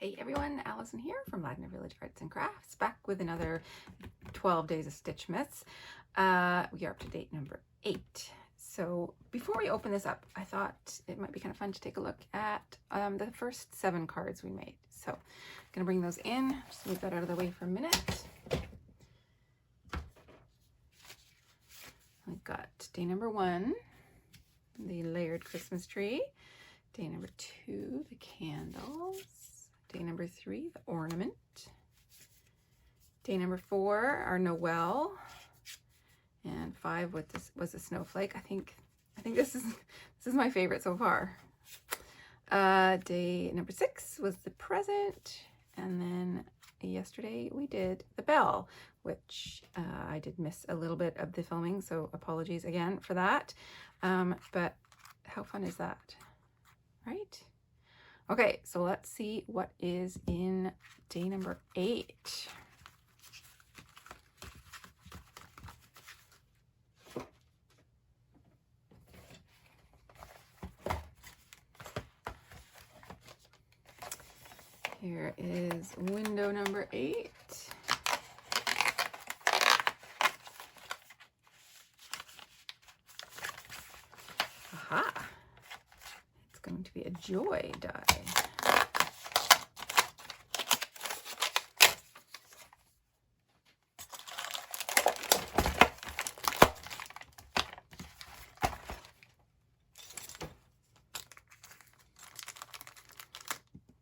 Hey everyone, Alison here from Ladner Village Arts and Crafts, back with another 12 Days of Stitchmas. We are up to date number 8. So before we open this up, I thought it might be kind of fun to take a look at the first 7 cards we made. So I'm going to bring those in, just move that out of the way for a minute. We've got day number 1, the layered Christmas tree. Day number 2, the candles. Day number 3, the ornament. Day number 4, our Noel. And 5 with this was a snowflake. I think this is my favorite so far. Day number 6 was the present, and then yesterday we did the bell, which I did miss a little bit of the filming, so apologies again for that. But how fun is that, right? Okay, so let's see what is in day number 8. Here is window number 8. Aha! It's going to be a joy die.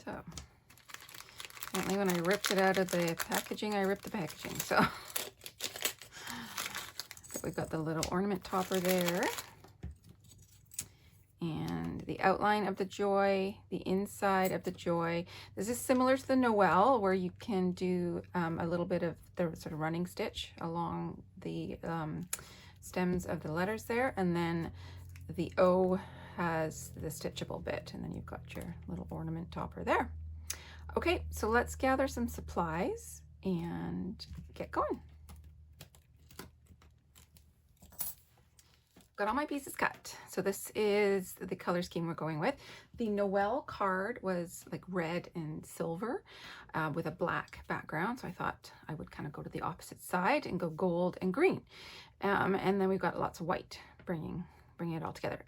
So, apparently when I ripped it out of the packaging, I ripped the packaging. So we've got the little ornament topper there. And the outline of the joy, the inside of the joy. This is similar to the Noel, where you can do a little bit of the sort of running stitch along the stems of the letters there. And then the O has the stitchable bit, and then you've got your little ornament topper there. Okay, so let's gather some supplies and get going. Got all my pieces cut. So this is the color scheme we're going with. The Noel card was like red and silver with a black background. So I thought I would kind of go to the opposite side and go gold and green. And then we've got lots of white, bringing it all together.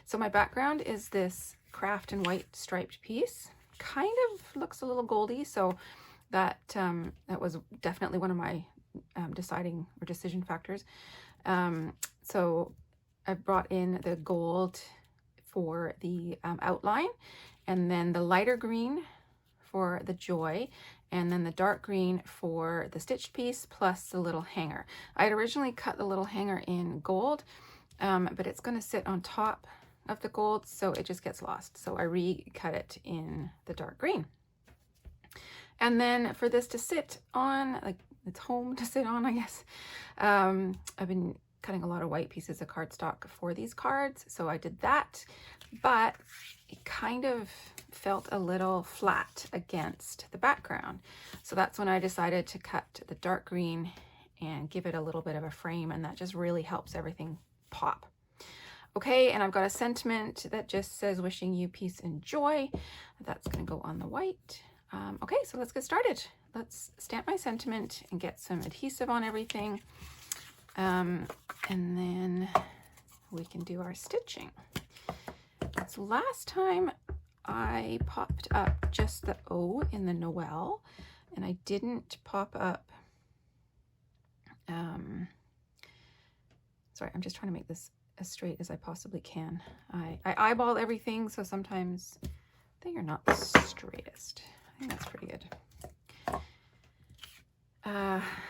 So my background is this craft and white striped piece. Kind of looks a little goldy. So that was definitely one of my deciding or decision factors. So I brought in the gold for the outline, and then the lighter green for the joy, and then the dark green for the stitched piece, plus the little hanger. I had originally cut the little hanger in gold, but it's going to sit on top of the gold, so it just gets lost. So I recut it in the dark green. And then for this to sit on, like it's home to sit on, I guess, I've been cutting a lot of white pieces of cardstock for these cards, so I did that, but it kind of felt a little flat against the background. So that's when I decided to cut the dark green and give it a little bit of a frame, and that just really helps everything pop. Okay, and I've got a sentiment that just says wishing you peace and joy. That's gonna go on the white. Okay, so let's get started. Let's stamp my sentiment and get some adhesive on everything. And then we can do our stitching. So last time I popped up just the O in the Noel, and I didn't pop up, sorry, I'm just trying to make this as straight as I possibly can. I eyeball everything, so sometimes they are not the straightest. I think that's pretty good.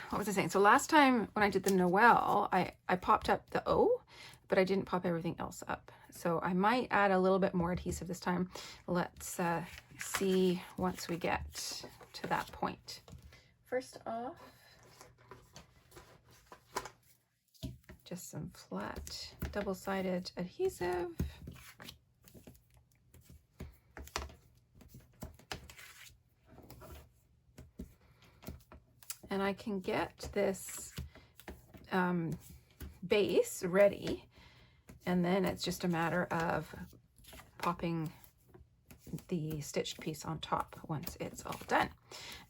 What was I saying? So last time when I did the Noel, I popped up the O, but I didn't pop everything else up. So I might add a little bit more adhesive this time. Let's see once we get to that point. First off, just some flat double-sided adhesive. And I can get this base ready, and then it's just a matter of popping the stitched piece on top once it's all done.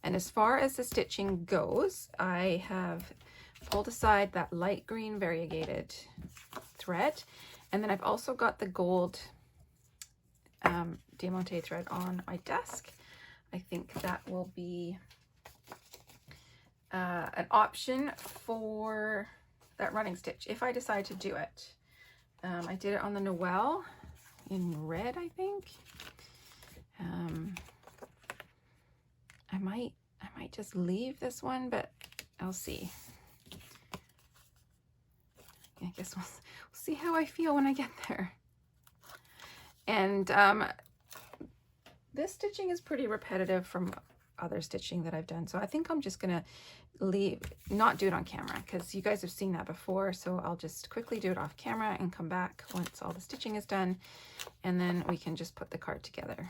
And as far as the stitching goes, I have pulled aside that light green variegated thread, and then I've also got the gold diamante thread on my desk. I think that will be an option for that running stitch if I decide to do it. I did it on the Noel in red, I think. I might just leave this one, but I'll see. I guess we'll see how I feel when I get there. And this stitching is pretty repetitive from other stitching that I've done, so I think I'm just gonna not do it on camera because you guys have seen that before. So I'll just quickly do it off camera and come back once all the stitching is done, and then we can just put the card together.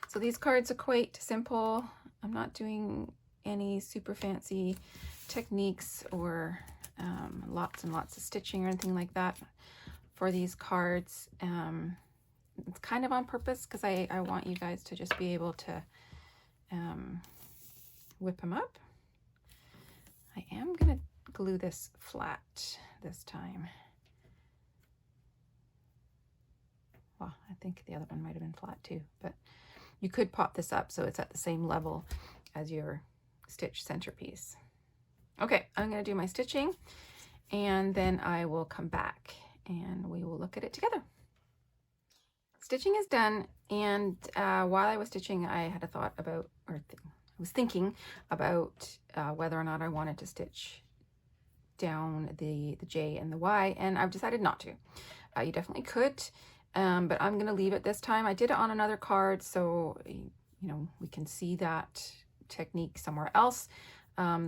So these cards are quite simple. I'm not doing any super fancy techniques or lots and lots of stitching or anything like that for these cards. It's kind of on purpose because I want you guys to just be able to whip them up. I am gonna glue this flat this time. Well, I think the other one might have been flat too, but you could pop this up so it's at the same level as your stitch centerpiece. Okay, I'm gonna do my stitching and then I will come back and we will look at it together. Stitching is done, and while I was stitching, I had a thought about, I was thinking about whether or not I wanted to stitch down the J and the Y, and I've decided not to. You definitely could, but I'm gonna leave it this time. I did it on another card, so you know we can see that technique somewhere else.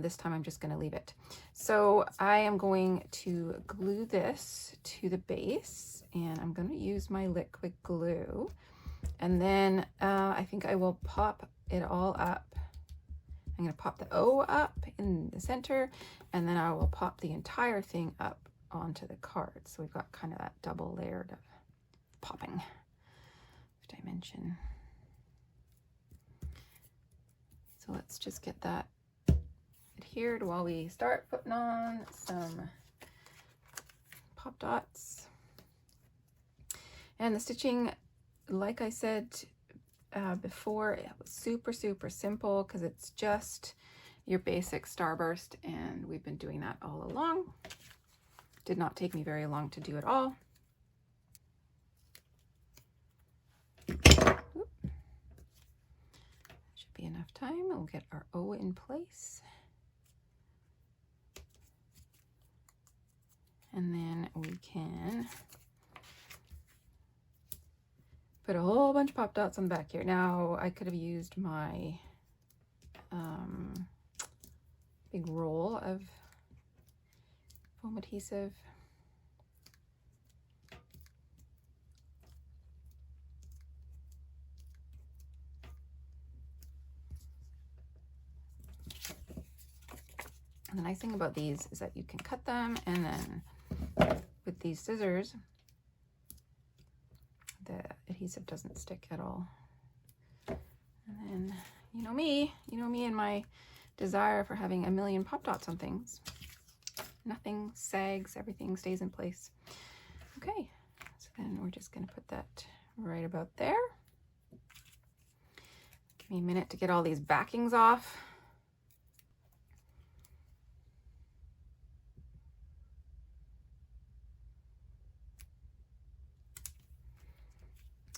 This time I'm just gonna leave it. So I am going to glue this to the base, and I'm gonna use my liquid glue, and then I think I will pop it all up. I'm gonna pop the O up in the center, and then I will pop the entire thing up onto the card. So we've got kind of that double layered of popping dimension. So let's just get that adhered while we start putting on some pop dots. And the stitching, like I said before, it was super simple because it's just your basic starburst, and we've been doing that all along. Did not take me very long to do it all. Oop. Should be enough time. We'll get our O in place. And then we can put a whole bunch of pop dots on the back here. Now, I could have used my big roll of foam adhesive. And the nice thing about these is that you can cut them, and then with these scissors, the adhesive doesn't stick at all. And then, you know me and my desire for having a million pop dots on things. Nothing sags, everything stays in place. Okay, so then we're just gonna put that right about there. Give me a minute to get all these backings off.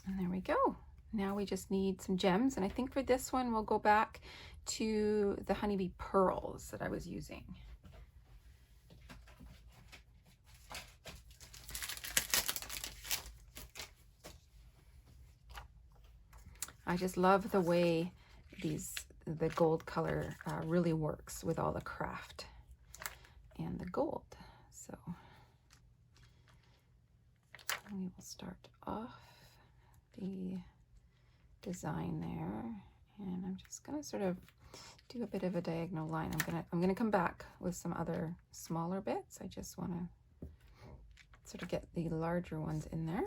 And there we go. Now we just need some gems, and I think for this one we'll go back to the honeybee pearls that I was using. I just love the way the gold color really works with all the craft and the gold. So we will start off the design there, and I'm just gonna sort of do a bit of a diagonal line. I'm gonna come back with some other smaller bits. I just want to sort of get the larger ones in there.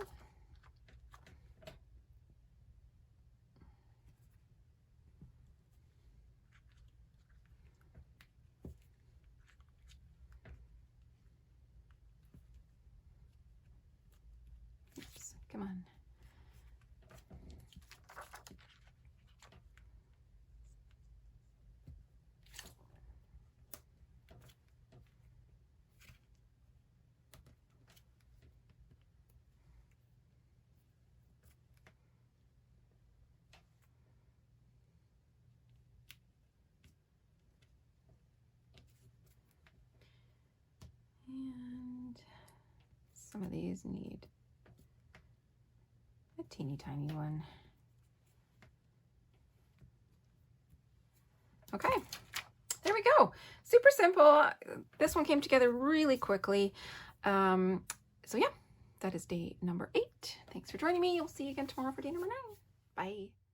Come on. And some of these need a teeny tiny one. Okay, there we go. Super simple. This one came together really quickly. So yeah, that is day number 8. Thanks for joining me. I'll see you again tomorrow for day number 9. Bye.